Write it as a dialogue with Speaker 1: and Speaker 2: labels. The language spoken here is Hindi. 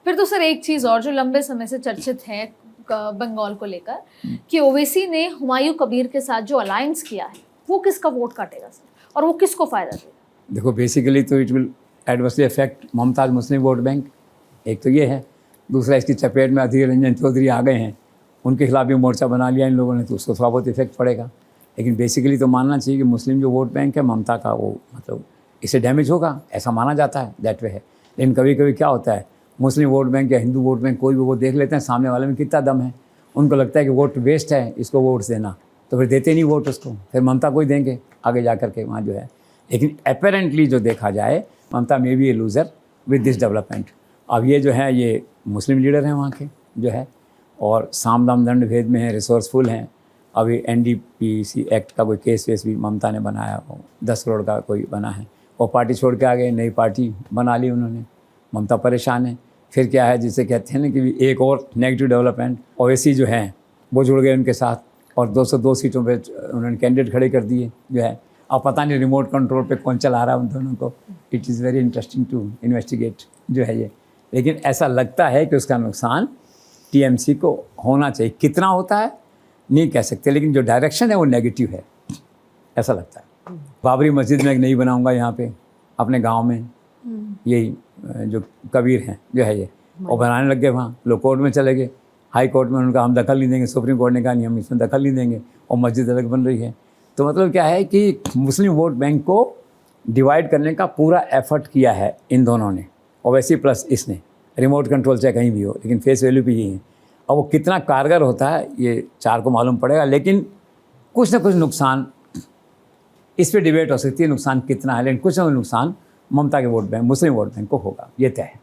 Speaker 1: फिर तो सर एक चीज़ और जो लंबे समय से चर्चित है बंगाल को लेकर कि ओवैसी ने हुमायूं कबीर के साथ जो अलायंस किया है वो किसका वोट काटेगा सर, और वो किसको फ़ायदा देगा?
Speaker 2: देखो बेसिकली तो it will adversely affect Mumtaz Muslim vote bank, एक तो ये है। दूसरा इसकी चपेट में अधीर रंजन चौधरी आ गए हैं, उनके खिलाफ भी मोर्चा बना लिया इन लोगों ने, तो उसको थोड़ा बहुत इफेक्ट पड़ेगा। लेकिन बेसिकली तो मानना चाहिए कि मुस्लिम जो वोट बैंक है ममता का, वो मतलब इससे डैमेज होगा, ऐसा माना जाता है, दैट वे है। लेकिन कभी कभी क्या होता है, मुस्लिम वोट बैंक या हिंदू वोट बैंक कोई भी वो देख लेते हैं सामने वाले में कितना दम है, उनको लगता है कि वोट वेस्ट है, इसको वोट देना, तो फिर देते नहीं वोट उसको, फिर ममता को ही देंगे आगे जा करके वहाँ जो है। लेकिन अपेरेंटली जो देखा जाए Mamata may be a loser with this development. अब ये जो है ये मुस्लिम लीडर हैं वहाँ के जो है, और साम दाम दंड भेद में है, रिसोर्सफुल हैं। अभी NDPC एक्ट का कोई केस वेस भी ममता ने बनाया, 10 करोड़ का कोई बना है, वो पार्टी छोड़ के आ गए, नई पार्टी बना ली उन्होंने। ममता परेशान है। फिर क्या है जिसे कहते हैं ना कि एक और नेगेटिव डेवलपमेंट, ओवैसी जो हैं वो जुड़ गए उनके साथ, और 202 सीटों पे उन्होंने कैंडिडेट खड़े कर दिए जो है। अब पता नहीं रिमोट कंट्रोल पे कौन चला रहा है उन दोनों को। It is very interesting to investigate जो है ये। लेकिन ऐसा लगता है कि उसका नुकसान TMC को होना चाहिए। कितना होता है नहीं कह सकते, लेकिन जो डायरेक्शन है वो नेगेटिव है, ऐसा लगता है। बाबरी मस्जिद में एक नहीं बनाऊंगा यहाँ पे अपने गांव में, यही जो कबीर हैं जो है ये, और बनाने लग गए वहाँ। लोग कोर्ट में चले गए, हाई कोर्ट में उनका हम दखल नहीं देंगे, सुप्रीम कोर्ट ने कहा नहीं हम इसमें दखल नहीं देंगे, और मस्जिद अलग बन रही है। तो मतलब क्या है कि मुस्लिम वोट बैंक को डिवाइड करने का पूरा एफर्ट किया है इन दोनों ने, ओवैसी प्लस इसने। रिमोट कंट्रोल चाहे कहीं भी हो, लेकिन फेस वैल्यू भी यही है। और वो कितना कारगर होता है ये चार को मालूम पड़ेगा, लेकिन कुछ ना कुछ नुकसान इस पर डिबेट हो सकती है, नुकसान कितना है, लेकिन कुछ ना कुछ नुकसान ममता के वोट बैंक, मुस्लिम वोट बैंक को होगा, ये तय है।